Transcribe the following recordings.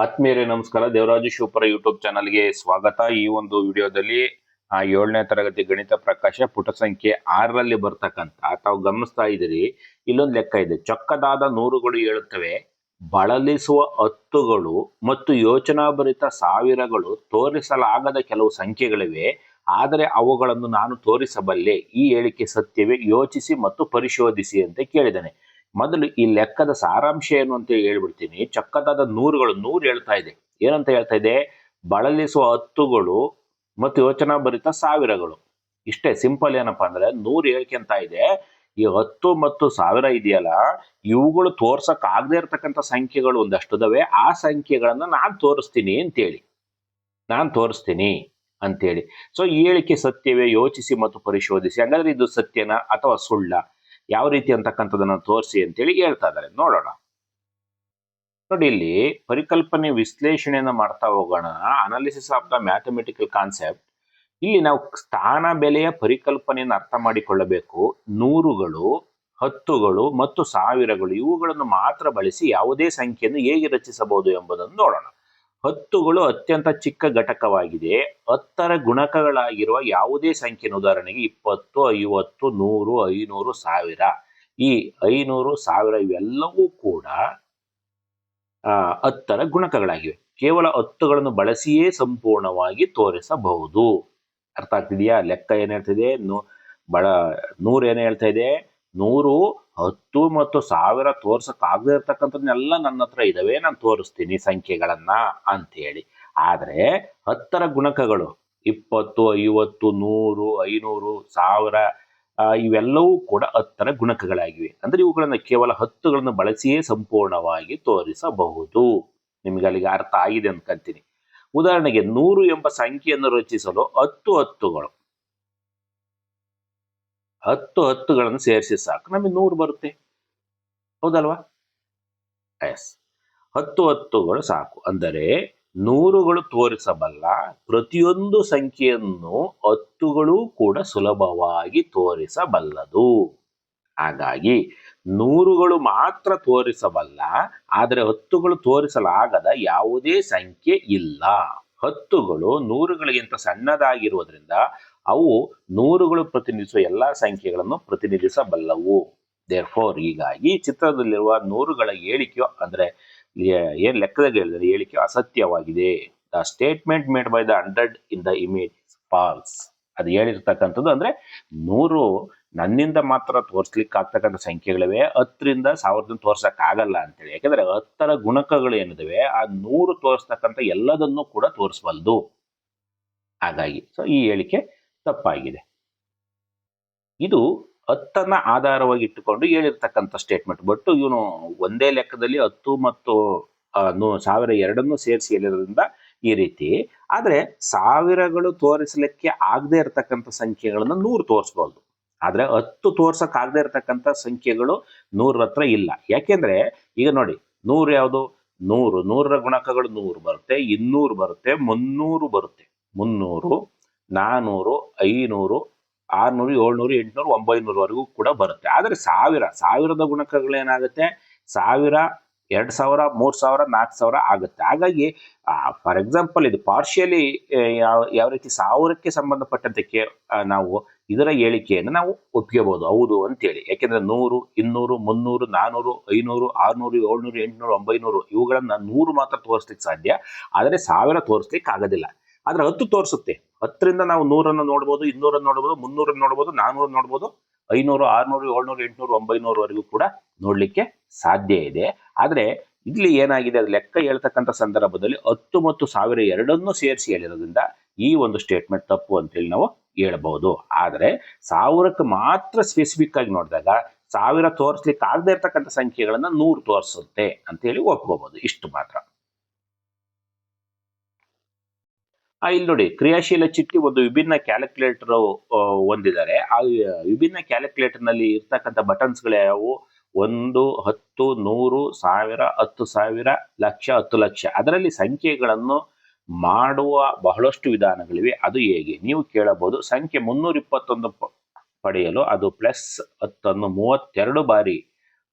ಆತ್ಮೀಯರೇ ನಮಸ್ಕಾರ. ದೇವರಾಜು ಶಿವಪುರ ಯೂಟ್ಯೂಬ್ ಚಾನಲ್ಗೆ ಸ್ವಾಗತ. ಈ ಒಂದು ವಿಡಿಯೋದಲ್ಲಿ 7ನೇ ತರಗತಿ ಗಣಿತ ಪ್ರಕಾಶ ಪುಟ ಸಂಖ್ಯೆ 6ರಲ್ಲಿ ಬರ್ತಕ್ಕಂಥ ತಾವು ಗಮನಿಸ್ತಾ ಇದ್ದೀರಿ. ಇಲ್ಲೊಂದು ಲೆಕ್ಕ ಇದೆ. ಚೊಕ್ಕದಾದ ನೂರುಗಳು ಹೇಳುತ್ತವೆ, ಬಳಲಿಸುವ ಹತ್ತುಗಳು ಮತ್ತು ಯೋಚನಾಭರಿತ ಸಾವಿರಗಳು ತೋರಿಸಲಾಗದ ಕೆಲವು ಸಂಖ್ಯೆಗಳಿವೆ, ಆದರೆ ಅವುಗಳನ್ನು ನಾನು ತೋರಿಸಬಲ್ಲೆ. ಈ ಹೇಳಿಕೆ ಸತ್ಯವೇ? ಯೋಚಿಸಿ ಮತ್ತು ಪರಿಶೋಧಿಸಿ ಅಂತ ಕೇಳಿದ್ದಾನೆ. ಮೊದಲು ಈ ಲೆಕ್ಕದ ಸಾರಾಂಶ ಏನು ಅಂತ ಹೇಳ್ಬಿಡ್ತೀನಿ. ಚೊಕ್ಕದಾದ ನೂರುಗಳು, ನೂರು ಹೇಳ್ತಾ ಇದೆ. ಏನಂತ ಹೇಳ್ತಾ ಇದೆ? ಬಳಲಿಸುವ ಹತ್ತುಗಳು ಮತ್ತು ಯೋಚನಾ ಭರಿತ ಸಾವಿರಗಳು. ಇಷ್ಟೇ ಸಿಂಪಲ್. ಏನಪ್ಪಾ ಅಂದ್ರೆ, ನೂರು ಹೇಳ್ಕೊಂತ ಇದೆ, ಈ 10 ಮತ್ತು 1000 ಇದೆಯಲ್ಲ, ಇವುಗಳು ತೋರ್ಸಕ್ ಆಗದೆ ಇರತಕ್ಕಂಥ ಸಂಖ್ಯೆಗಳು ಒಂದಷ್ಟಿದಾವೆ. ಆ ಸಂಖ್ಯೆಗಳನ್ನ ನಾನ್ ತೋರಿಸ್ತೀನಿ ಅಂತೇಳಿ. ಸೊ ಈ ಹೇಳಿಕೆ ಸತ್ಯವೇ? ಯೋಚಿಸಿ ಮತ್ತು ಪರಿಶೋಧಿಸಿ. ಹಾಗಾದ್ರೆ ಇದು ಸತ್ಯನಾ ಅಥವಾ ಸುಳ್ಳ? ಯಾವ ರೀತಿ ಅಂತಕ್ಕಂಥದನ್ನ ತೋರಿಸಿ ಅಂತೇಳಿ ಹೇಳ್ತಾ ಇದ್ದಾರೆ. ನೋಡೋಣ. ನೋಡಿ, ಇಲ್ಲಿ ಪರಿಕಲ್ಪನೆ ವಿಶ್ಲೇಷಣೆಯನ್ನ ಮಾಡ್ತಾ ಹೋಗೋಣ. Analysis of the mathematical concept. ಇಲ್ಲಿ ನಾವು ಸ್ಥಾನ ಬೆಲೆಯ ಪರಿಕಲ್ಪನೆಯನ್ನು ಅರ್ಥ ಮಾಡಿಕೊಳ್ಳಬೇಕು. ನೂರುಗಳು, ಹತ್ತುಗಳು ಮತ್ತು ಸಾವಿರಗಳು ಇವುಗಳನ್ನು ಮಾತ್ರ ಬಳಸಿ ಯಾವುದೇ ಸಂಖ್ಯೆಯನ್ನು ಹೇಗೆ ರಚಿಸಬಹುದು ಎಂಬುದನ್ನು ನೋಡೋಣ. ಹತ್ತುಗಳು ಅತ್ಯಂತ ಚಿಕ್ಕ ಘಟಕವಾಗಿದೆ. 10ರ ಗುಣಕಗಳಾಗಿರುವ ಯಾವುದೇ ಸಂಖ್ಯೆ, ಉದಾಹರಣೆಗೆ 20, 50, 100, 500, 1000. ಈ 500, 1000 ಇವೆಲ್ಲವೂ ಕೂಡ 10ರ ಗುಣಕಗಳಾಗಿವೆ. ಕೇವಲ ಹತ್ತುಗಳನ್ನು ಬಳಸಿಯೇ ಸಂಪೂರ್ಣವಾಗಿ ತೋರಿಸಬಹುದು. ಅರ್ಥ ಆಗ್ತಿದೆಯಾ? ಲೆಕ್ಕ ಏನ್ ಹೇಳ್ತಿದೆ? 100 ಏನ್ ಹೇಳ್ತಾ ಇದೆ? 100, 10 ಮತ್ತು 1000 ತೋರ್ಸಕ್ ಆಗದೆ ಇರ್ತಕ್ಕಂಥದ್ನೆಲ್ಲ ನನ್ನ ಹತ್ರ ಇದಾವೆ, ನಾನು ತೋರಿಸ್ತೀನಿ ಸಂಖ್ಯೆಗಳನ್ನ ಅಂತ ಹೇಳಿ. ಆದ್ರೆ 10ರ ಗುಣಕಗಳು 20, 50, 100, 500, 1000 ಇವೆಲ್ಲವೂ ಕೂಡ 10ರ ಗುಣಕಗಳಾಗಿವೆ. ಅಂದ್ರೆ ಇವುಗಳನ್ನ ಕೇವಲ ಹತ್ತುಗಳನ್ನು ಬಳಸಿಯೇ ಸಂಪೂರ್ಣವಾಗಿ ತೋರಿಸಬಹುದು. ನಿಮ್ಗೆ ಅಲ್ಲಿಗೆ ಅರ್ಥ ಆಗಿದೆ ಅನ್ಕೊಂತೀನಿ. ಉದಾಹರಣೆಗೆ 100 ಎಂಬ ಸಂಖ್ಯೆಯನ್ನು ರಚಿಸಲು 10 ಹತ್ತುಗಳು, 10 ಹತ್ತುಗಳನ್ನು ಸೇರಿಸಿ ಸಾಕು, ನಮಗೆ 100 ಬರುತ್ತೆ. ಹೌದಲ್ವಾ? ಎಸ್, 10 ಹತ್ತುಗಳು ಸಾಕು. ಅಂದರೆ ನೂರುಗಳು ತೋರಿಸಬಲ್ಲ ಪ್ರತಿಯೊಂದು ಸಂಖ್ಯೆಯನ್ನು ಹತ್ತುಗಳು ಕೂಡ ಸುಲಭವಾಗಿ ತೋರಿಸಬಲ್ಲದು. ಹಾಗಾಗಿ ನೂರುಗಳು ಮಾತ್ರ ತೋರಿಸಬಲ್ಲ, ಆದರೆ ಹತ್ತುಗಳು ತೋರಿಸಲಾಗದ ಯಾವುದೇ ಸಂಖ್ಯೆ ಇಲ್ಲ. ಹತ್ತುಗಳು ನೂರುಗಳಿಗಿಂತ ಸಣ್ಣದಾಗಿರುವುದರಿಂದ ಅವು ನೂರುಗಳು ಪ್ರತಿನಿಧಿಸುವ ಎಲ್ಲಾ ಸಂಖ್ಯೆಗಳನ್ನು ಪ್ರತಿನಿಧಿಸಬಲ್ಲವು. ದೇರ್ಫೋರ್, ಹೀಗಾಗಿ ಚಿತ್ರದಲ್ಲಿರುವ ನೂರುಗಳ ಹೇಳಿಕೆಯು, ಅಂದ್ರೆ ಏನ್ ಲೆಕ್ಕದಾಗ ಹೇಳಿದ್ರೆ ಹೇಳಿಕೆಯು ಅಸತ್ಯವಾಗಿದೆ. The statement made by the 100 in the image false. ಅದು ಹೇಳಿರ್ತಕ್ಕಂಥದ್ದು ಅಂದ್ರೆ 100 ನನ್ನಿಂದ ಮಾತ್ರ ತೋರ್ಸ್ಲಿಕ್ಕೆ ಆಗ್ತಕ್ಕಂಥ ಸಂಖ್ಯೆಗಳಿವೆ, 10ರಿಂದ 1000 ತೋರ್ಸಕ್ ಆಗಲ್ಲ ಅಂತೇಳಿ. ಯಾಕಂದ್ರೆ 10ರ ಗುಣಕಗಳು ಏನಿದಾವೆ ಆ 100 ತೋರಿಸ್ತಕ್ಕಂಥ ಎಲ್ಲದನ್ನು ಕೂಡ ತೋರಿಸಬಲ್ದು. ಹಾಗಾಗಿ ಸೊ ಈ ಹೇಳಿಕೆ ತಪ್ಪಾಗಿದೆ. ಇದು 10ನ್ನ ಆಧಾರವಾಗಿ ಇಟ್ಟುಕೊಂಡು ಹೇಳಿರ್ತಕ್ಕಂಥ ಸ್ಟೇಟ್ಮೆಂಟ್. ಬಟ್ ಇವನು ಒಂದೇ ಲೆಕ್ಕದಲ್ಲಿ 10 ಮತ್ತು 1000 ಎರಡನ್ನೂ ಸೇರಿಸಿ ಹೇಳಿರೋದ್ರಿಂದ ಈ ರೀತಿ. ಆದ್ರೆ ಸಾವಿರಗಳು ತೋರಿಸಲಿಕ್ಕೆ ಆಗದೆ ಇರತಕ್ಕಂಥ ಸಂಖ್ಯೆಗಳನ್ನ 100 ತೋರಿಸಬಹುದು. ಆದ್ರೆ 10 ತೋರ್ಸಕ್ ಆಗದೆ ಇರತಕ್ಕಂಥ ಸಂಖ್ಯೆಗಳು 100 ಹತ್ರ ಇಲ್ಲ. ಯಾಕೆಂದ್ರೆ ಈಗ ನೋಡಿ, 100 ಯಾವುದು? 100ರ ಗುಣಕಗಳು 100 ಬರುತ್ತೆ, 200 ಬರುತ್ತೆ, 300 ಬರುತ್ತೆ. 300, 400, 500, 600, 700, 800, 900 ವರೆಗೂ ಕೂಡ ಬರುತ್ತೆ. ಆದ್ರೆ ಸಾವಿರದ ಗುಣಕಗಳೇನಾಗುತ್ತೆ? 1000, 2000, 3000, 4000 ಆಗುತ್ತೆ. ಹಾಗಾಗಿ ಫಾರ್ ಎಕ್ಸಾಂಪಲ್ ಇದು ಪಾರ್ಷಿಯಲಿ ಯಾವ ರೀತಿ 1000ಕ್ಕೆ ಸಂಬಂಧಪಟ್ಟಂತೆ ನಾವು ಇದರ ಹೇಳಿಕೆಯನ್ನು ನಾವು ಒಪ್ಕೋಬಹುದು, ಹೌದು ಅಂತೇಳಿ. ಯಾಕೆಂದ್ರೆ 100, 200, 300, 400, 500, 600, 700, 800, 900 ಇವುಗಳನ್ನ 100 ಮಾತ್ರ ತೋರಿಸ್ಲಿಕ್ಕೆ ಸಾಧ್ಯ. ಆದರೆ 1000 ತೋರಿಸ್ಲಿಕ್ಕೆ ಆಗೋದಿಲ್ಲ. ಆದ್ರೆ 10 ತೋರಿಸುತ್ತೆ. 10ರಿಂದ ನಾವು 100ಅನ್ನು ನೋಡ್ಬೋದು, 200 ನೋಡ್ಬೋದು, 300 ನೋಡ್ಬೋದು, 400 ನೋಡ್ಬೋದು, 500, 600, 700, 800, 900 ವರೆಗೂ ಕೂಡ ನೋಡ್ಲಿಕ್ಕೆ ಸಾಧ್ಯ ಇದೆ. ಆದ್ರೆ ಇಲ್ಲಿ ಏನಾಗಿದೆ, ಅದು ಲೆಕ್ಕ ಹೇಳ್ತಕ್ಕಂಥ ಸಂದರ್ಭದಲ್ಲಿ 10 ಮತ್ತು 1000 ಎರಡನ್ನೂ ಸೇರಿಸಿ ಹೇಳಿರೋದ್ರಿಂದ ಈ ಒಂದು ಸ್ಟೇಟ್ಮೆಂಟ್ ತಪ್ಪು ಅಂತೇಳಿ ನಾವು ಹೇಳ್ಬಹುದು. ಆದ್ರೆ 1000ಕ್ಕೆ ಮಾತ್ರ ಸ್ಪೆಸಿಫಿಕ್ ಆಗಿ ನೋಡಿದಾಗ 1000 ತೋರಿಸ್ಲಿಕ್ಕೆ ಆಗದೆ ಇರ್ತಕ್ಕಂಥ ಸಂಖ್ಯೆಗಳನ್ನ 100 ತೋರಿಸುತ್ತೆ ಅಂತ ಹೇಳಿ ಒಪ್ಕೋಬಹುದು. ಇಷ್ಟು ಮಾತ್ರ. ಇಲ್ಲಿ ನೋಡಿ, ಕ್ರಿಯಾಶೀಲ ಚೀಟಿ ಒಂದು ವಿಭಿನ್ನ ಕ್ಯಾಲ್ಕುಲೇಟರ್ ಹೊಂದಿದ್ದಾರೆ. ಆ ವಿಭಿನ್ನ ಕ್ಯಾಲ್ಕುಲೇಟರ್ ನಲ್ಲಿ ಇರ್ತಕ್ಕಂಥ ಬಟನ್ಸ್ಗಳು ಯಾವುವು? 1, 10, 100, 1000, 10,000, ಲಕ್ಷ, 10 ಲಕ್ಷ. ಅದರಲ್ಲಿ ಸಂಖ್ಯೆಗಳನ್ನು ಮಾಡುವ ಬಹಳಷ್ಟು ವಿಧಾನಗಳಿವೆ. ಅದು ಹೇಗೆ ನೀವು ಕೇಳಬಹುದು. ಸಂಖ್ಯೆ 321 ಪಡೆಯಲು ಅದು +10 ಅನ್ನು 32 ಬಾರಿ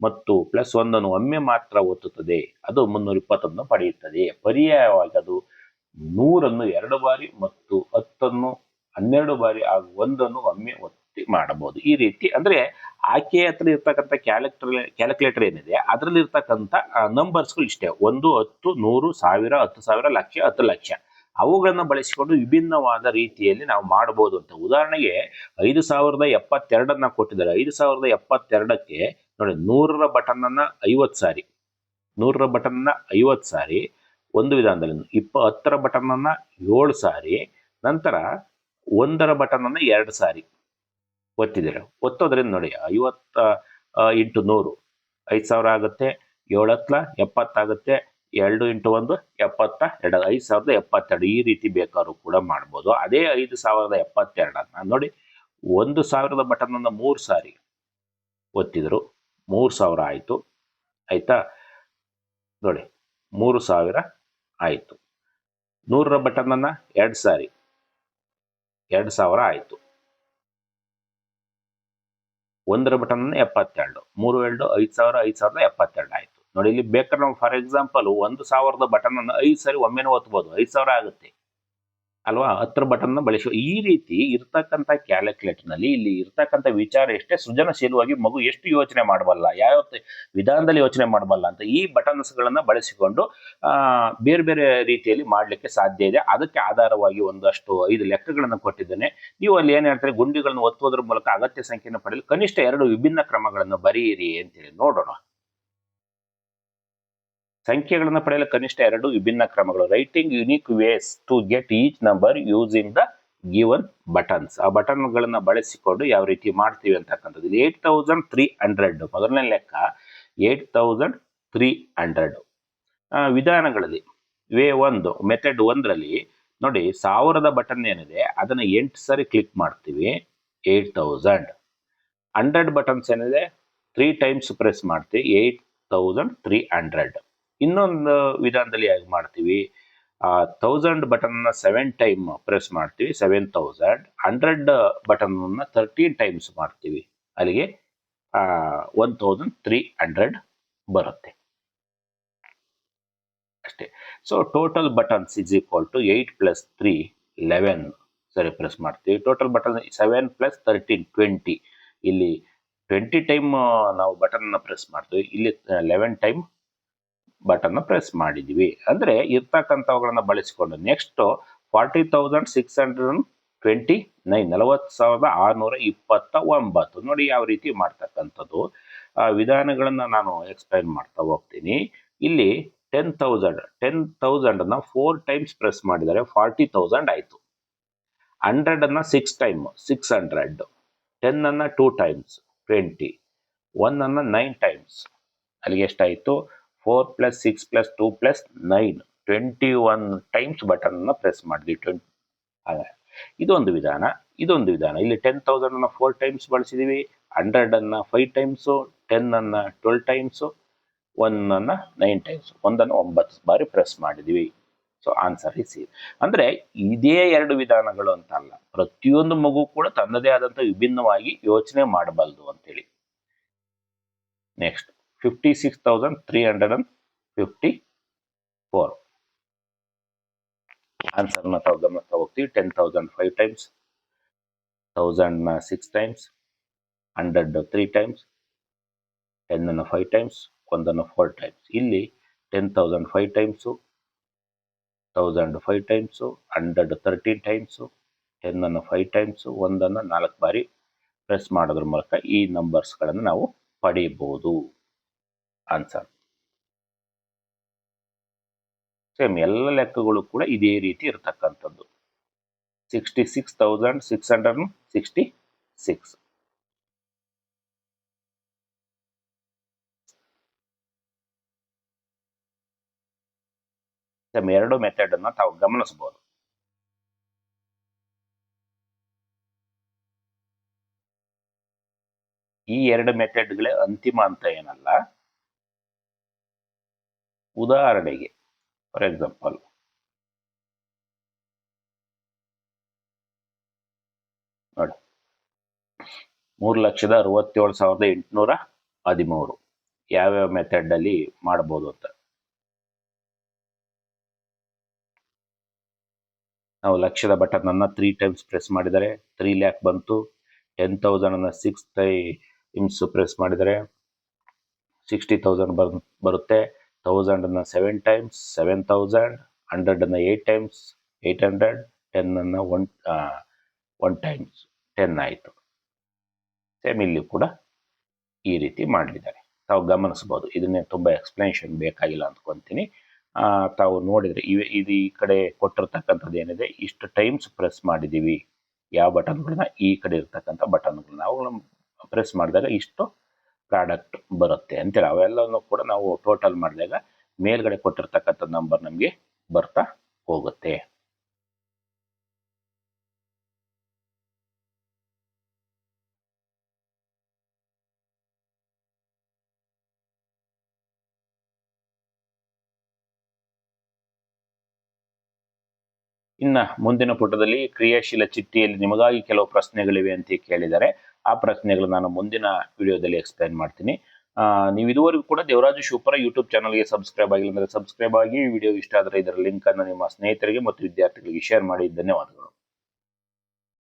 ಮತ್ತು +1 ಒಮ್ಮೆ ಮಾತ್ರ ಒತ್ತುತ್ತದೆ, ಅದು 320 ಪಡೆಯುತ್ತದೆ. ಪರ್ಯಾಯವಾಗಿ ಅದು 100 2 ಬಾರಿ ಮತ್ತು 10 12 ಬಾರಿ ಹಾಗೂ 1 ಒಮ್ಮೆ ಒತ್ತಿ ಮಾಡಬಹುದು. ಈ ರೀತಿ ಅಂದ್ರೆ ಆಕೆ ಹತ್ರ ಇರ್ತಕ್ಕಂಥ ಕ್ಯಾಲ್ಕುಲೇಟರ್ ಏನಿದೆ ಅದರಲ್ಲಿ ಇರ್ತಕ್ಕಂಥ ನಂಬರ್ಸ್ಗಳು ಇಷ್ಟೇ: 1 10 100 1000 10,000 ಲಕ್ಷ 10 ಲಕ್ಷ. ಅವುಗಳನ್ನ ಬಳಸಿಕೊಂಡು ವಿಭಿನ್ನವಾದ ರೀತಿಯಲ್ಲಿ ನಾವು ಮಾಡಬಹುದು ಅಂತ. ಉದಾಹರಣೆಗೆ 5072 ಕೊಟ್ಟಿದ್ದಾರೆ. 5072ಕ್ಕೆ ನೋಡಿ 100ರ ಬಟನ್ ಅನ್ನ 50 ಸಾರಿ, 100ರ ಬಟನ್ ಅನ್ನ 50 ಸಾರಿ ಒಂದು ವಿಧಾನದಲ್ಲಿ, 10ರ ಬಟನ್ ಅನ್ನ 7 ಸಾರಿ, ನಂತರ 1ರ ಬಟನ್ ಅನ್ನ 2 ಸಾರಿ ಒತ್ತಿದ್ದೀರ. ಒತ್ತೋದ್ರಿಂದ ನೋಡಿ 50 ಇಂಟು 100 5000 ಆಗುತ್ತೆ, 7 70 ಆಗುತ್ತೆ, 2 ಇಂಟು 1 72, 5072. ಈ ರೀತಿ ಬೇಕಾದ್ರೂ ಕೂಡ ಮಾಡ್ಬೋದು. ಅದೇ 5072 ನೋಡಿ 1000ದ ಬಟನ್ ಅನ್ನ 3 ಸಾರಿ ಒತ್ತಿದ್ರು 3000 ಆಯ್ತು. ಆಯ್ತಾ? ನೋಡಿ 3000 ಆಯ್ತು. 100ರ ಬಟನ್ ಅನ್ನ 2 ಸಾರಿ 2000 ಆಯ್ತು. 1ರ ಬಟನ್ ಅನ್ನ 72, 3 2 5000 5072 ಆಯ್ತು. ನೋಡಿ ಇಲ್ಲಿ ಬೇಕಾದ್ರೆ ನಾವು ಫಾರ್ ಎಕ್ಸಾಂಪಲ್ 1000ದ ಬಟನ್ ಅನ್ನ 5 ಸಾರಿ ಒಮ್ಮೆನೂ ಒತ್ತಬಹುದು, 5000 ಆಗುತ್ತೆ ಅಲ್ವಾ? 10ರ ಬಟನ್ ಬಳಸುವ. ಈ ರೀತಿ ಇರ್ತಕ್ಕಂಥ ಕ್ಯಾಲ್ಕುಲೇಟರ್ ನಲ್ಲಿ ಇಲ್ಲಿ ಇರ್ತಕ್ಕಂಥ ವಿಚಾರ ಎಷ್ಟೇ ಸೃಜನಶೀಲವಾಗಿ ಮಗು ಎಷ್ಟು ಯೋಚನೆ ಮಾಡಬಲ್ಲ, ಯಾವ ವಿಧಾನದಲ್ಲಿ ಯೋಚನೆ ಮಾಡಬಲ್ಲ ಅಂತ ಈ ಬಟನ್ಸ್ ಗಳನ್ನ ಬಳಸಿಕೊಂಡು ಬೇರೆ ಬೇರೆ ರೀತಿಯಲ್ಲಿ ಮಾಡ್ಲಿಕ್ಕೆ ಸಾಧ್ಯ ಇದೆ. ಅದಕ್ಕೆ ಆಧಾರವಾಗಿ ಒಂದಷ್ಟು 5 ಲೆಕ್ಕಗಳನ್ನು ಕೊಟ್ಟಿದ್ದೇನೆ. ನೀವು ಅಲ್ಲಿ ಏನ್ ಹೇಳ್ತಾರೆ, ಗುಂಡಿಗಳನ್ನು ಒತ್ತುವುದರ ಮೂಲಕ ಅಗತ್ಯ ಸಂಖ್ಯೆಯನ್ನು ಪಡೆಯಲು ಕನಿಷ್ಠ 2 ವಿಭಿನ್ನ ಕ್ರಮಗಳನ್ನು ಬರೆಯಿರಿ ಅಂತೇಳಿ ನೋಡೋಣ. ಸಂಖ್ಯೆಗಳನ್ನು ಪಡೆಯಲು ಕನಿಷ್ಠ 2 ವಿಭಿನ್ನ ಕ್ರಮಗಳು. Writing unique ways to get each number using the given buttons. ಆ ಬಟನ್ಗಳನ್ನ ಬಳಸಿಕೊಂಡು ಯಾವ ರೀತಿ ಮಾಡ್ತೀವಿ ಅಂತಕ್ಕಂಥದ್ದು. 8300 ಮೊದಲನೇ ಲೆಕ್ಕ 8300. ವಿಧಾನಗಳಲ್ಲಿ ವೇ 1 ಮೆಥಡ್ 1ರಲ್ಲಿ ನೋಡಿ 1000ದ ಬಟನ್ ಏನಿದೆ ಅದನ್ನ 8 ಸಾರಿ ಕ್ಲಿಕ್ ಮಾಡ್ತೀವಿ, 8000. 100 ಬಟನ್ಸ್ ಏನಿದೆ 3 ಟೈಮ್ಸ್ ಪ್ರೆಸ್ ಮಾಡ್ತೀವಿ, 8300. ಇನ್ನೊಂದು ವಿಧಾನದಲ್ಲಿ ಹೇಗೆ ಮಾಡ್ತೀವಿ, 1000 ಬಟನ್ 7 ಟೈಮ್ ಪ್ರೆಸ್ ಮಾಡ್ತೀವಿ, 7000. 100 ಬಟನ್ 13 ಟೈಮ್ಸ್ ಮಾಡ್ತೀವಿ, ಅಲ್ಲಿಗೆ 1300 ಬರುತ್ತೆ ಅಷ್ಟೇ. So total buttons is equal to 8 + 3 11 ಸರಿ ಪ್ರೆಸ್ ಮಾಡ್ತೀವಿ. Total button 7 + 13 20. ಇಲ್ಲಿ 20 ಟೈಮ್ ನಾವು ಬಟನ್ ಪ್ರೆಸ್ ಮಾಡ್ತೀವಿ, ಇಲ್ಲಿ 11 ಟೈಮ್ ಬಟನ್ ಪ್ರೆಸ್ ಮಾಡಿದ್ವಿ. ಅಂದ್ರೆ ಇರ್ತಕ್ಕಂಥವುಗಳನ್ನ ಬಳಸಿಕೊಂಡು ನೆಕ್ಸ್ಟ್ 40,629 40,629 ನೋಡಿ ಯಾವ ರೀತಿ ಮಾಡ್ತಕ್ಕಂಥದ್ದು. ವಿಧಾನಗಳನ್ನ ನಾನು ಎಕ್ಸ್ಪ್ಲೈನ್ ಮಾಡ್ತಾ ಹೋಗ್ತೀನಿ. ಇಲ್ಲಿ 10,000 4 ಟೈಮ್ಸ್ ಪ್ರೆಸ್ ಮಾಡಿದರೆ 40,000 ಆಯ್ತು. 100 6 ಟೈಮ್ 600, 10 2 ಟೈಮ್ಸ್ 20, 1 9 ಟೈಮ್ಸ್, ಅಲ್ಲಿಗೆ ಎಷ್ಟಾಯ್ತು 4 + 6 + 2 + 9 21 ಟೈಮ್ಸ್ ಬಟನ್ ಪ್ರೆಸ್ ಮಾಡಿದ್ವಿ. ಇದೊಂದು ವಿಧಾನ. ಇಲ್ಲಿ 10,000 4 ಟೈಮ್ಸ್ ಬಳಸಿದೀವಿ, 100 5 ಟೈಮ್ಸ್, 10 12 ಟೈಮ್ಸ್, 1 9 ಟೈಮ್ಸ್, 1 9 ಬಾರಿ ಪ್ರೆಸ್ ಮಾಡಿದೀವಿ. ಸೊ ಆನ್ಸರ್ ಇಸ್ ಅಂದ್ರೆ ಇದೇ 2 ವಿಧಾನಗಳು ಅಂತ ಅಲ್ಲ, ಪ್ರತಿಯೊಂದು ಮಗು ಕೂಡ ತನ್ನದೇ ಆದಂತ ವಿಭಿನ್ನವಾಗಿ ಯೋಚನೆ ಮಾಡಬಲ್ಲದು ಅಂತೇಳಿ. ನೆಕ್ಸ್ಟ್ 56,354 ಆನ್ಸರ್ನ ತಾವು ಗಮನಿಸ್ತಾ ಹೋಗ್ತೀವಿ. 10,000 5 times, 1000 6 times, 100 3 times, 10 5 times, 1 4 times. ಇಲ್ಲಿ 10,000 5 ಟೈಮ್ಸು, 1000 5 ಟೈಮ್ಸು, 100 13 ಟೈಮ್ಸು, 10 5 ಟೈಮ್ಸು, 1 4 ಬಾರಿ ಪ್ರೆಸ್ ಮಾಡೋದ್ರ ಮೂಲಕ ಈ ನಂಬರ್ಸ್ಗಳನ್ನು ನಾವು ಪಡೆಯಬಹುದು. ಆನ್ಸರ್ ಸೇಮ್ ಎಲ್ಲ ಲೆಕ್ಕಗಳು ಕೂಡ ಇದೇ ರೀತಿ ಇರತಕ್ಕಂಥದ್ದು. 66,666. ಸೇಮ್ 2 ಮೆಥಡ್ ಅನ್ನ ತಾವು ಗಮನಿಸಬಹುದು. ಈ 2 ಮೆಥಡ್ಗಳೇ ಅಂತಿಮ ಅಂತ ಏನಲ್ಲ. ಉದಾಹರಣೆಗೆ ಫಾರ್ ಎಕ್ಸಾಂಪಲ್ ನೋಡಿ 3,67,813 ಯಾವ್ಯಾವ ಮೆಥಡ್ ಅಲ್ಲಿ ಮಾಡ್ಬೋದು ಅಂತ. ನಾವು ಲಕ್ಷದ ಬಟನ್ ಅನ್ನ 3 ಟೈಮ್ಸ್ ಪ್ರೆಸ್ ಮಾಡಿದರೆ 3 ಲ್ಯಾಕ್ ಬಂತು. 10,000 ಅನ್ನ 6 ಟೈಮ್ಸ್ ಪ್ರೆಸ್ ಮಾಡಿದರೆ 60,000 ಬರುತ್ತೆ. 1000 ಅನ್ನ 7 ಟೈಮ್ಸ್ 7,000. 100 ಅನ್ನ 8 ಟೈಮ್ಸ್ 800. 10 ಅನ್ನ 1 ಟೈಮ್ಸ್ 10 ಆಯಿತು. ಸೇಮ್ ಇಲ್ಲಿ ಕೂಡ ಈ ರೀತಿ ಮಾಡಲಿದ್ದಾರೆ. ತಾವು ಗಮನಿಸಬಹುದು. ಇದನ್ನೇ ತುಂಬ ಎಕ್ಸ್ಪ್ಲನೇಷನ್ ಬೇಕಾಗಿಲ್ಲ ಅಂದ್ಕೊಂತೀನಿ. ತಾವು ನೋಡಿದರೆ ಇದು ಈ ಕಡೆ ಕೊಟ್ಟಿರ್ತಕ್ಕಂಥದ್ದು ಏನಿದೆ, ಇಷ್ಟು ಟೈಮ್ಸ್ ಪ್ರೆಸ್ ಮಾಡಿದ್ದೀವಿ. ಯಾವ ಬಟನ್ಗಳನ್ನ, ಈ ಕಡೆ ಇರ್ತಕ್ಕಂಥ ಬಟನ್ಗಳನ್ನ ನಾವು ಪ್ರೆಸ್ ಮಾಡಿದಾಗ ಇಷ್ಟು ಪ್ರಾಡಕ್ಟ್ ಬರುತ್ತೆ ಅಂತೇಳಿ ಅವೆಲ್ಲನೂ ಕೂಡ ನಾವು ಟೋಟಲ್ ಮಾಡಿದಾಗ ಮೇಲ್ಗಡೆ ಕೊಟ್ಟಿರ್ತಕ್ಕಂಥ ನಂಬರ್ ನಮಗೆ ಬರ್ತಾ ಹೋಗುತ್ತೆ. ಇನ್ನು ಮುಂದಿನ ಪುಟದಲ್ಲಿ ಕ್ರಿಯಾಶೀಲ ಚಿಟ್ಟಿಯಲ್ಲಿ ನಿಮಗಾಗಿ ಕೆಲವು ಪ್ರಶ್ನೆಗಳಿವೆ ಅಂತ ಕೇಳಿದ್ದಾರೆ. ಆ ಪ್ರಶ್ನೆಗಳು ನಾನು ಮುಂದಿನ ವಿಡಿಯೋದಲ್ಲಿ ಎಕ್ಸ್ಪ್ಲೈನ್ ಮಾಡ್ತೀನಿ. ನೀವು ಇದುವರೆಗೂ ಕೂಡ ದೇವರಾಜು ಶಿವಪುರ ಯೂಟ್ಯೂಬ್ ಚಾನಲ್ಗೆ ಸಬ್ಸ್ಕ್ರೈಬ್ ಆಗಿಲ್ಲ ಅಂದರೆ ಸಬ್ಸ್ಕ್ರೈಬ್ ಆಗಿ. ವಿಡಿಯೋ ಇಷ್ಟ ಆದರೆ ಇದರ ಲಿಂಕ್ ಅನ್ನು ನಿಮ್ಮ ಸ್ನೇಹಿತರಿಗೆ ಮತ್ತು ವಿದ್ಯಾರ್ಥಿಗಳಿಗೆ ಶೇರ್ ಮಾಡಿ. ಧನ್ಯವಾದಗಳು.